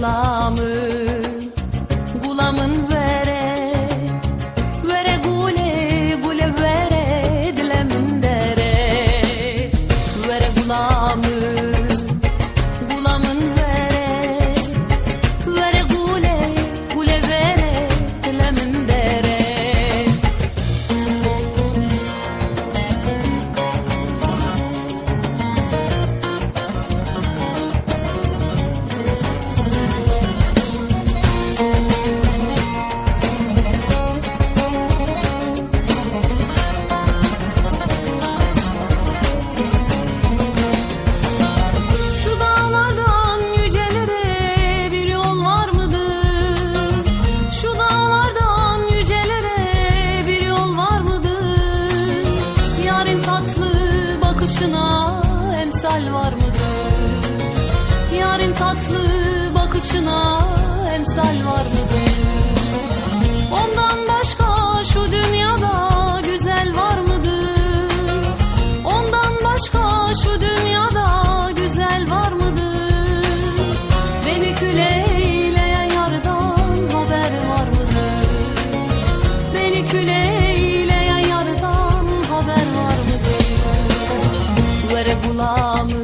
gulamın, gulamın vere, vere gule, gule vere, dilemin dere. Vere gulamın, gulamın vere, vere gule, gule vere, dilemin dere. Bakışına emsal var mıdır? Yarın tatlı bakışına emsal var mıdır? Ondan başka şu dünyada güzel var mıdır? Ondan başka şu dünyada güzel var mıdır? Beni küleyleyen yardan haber var mıdır? Beni küleyleyen yardan haber var mıdır? Vere gulamın,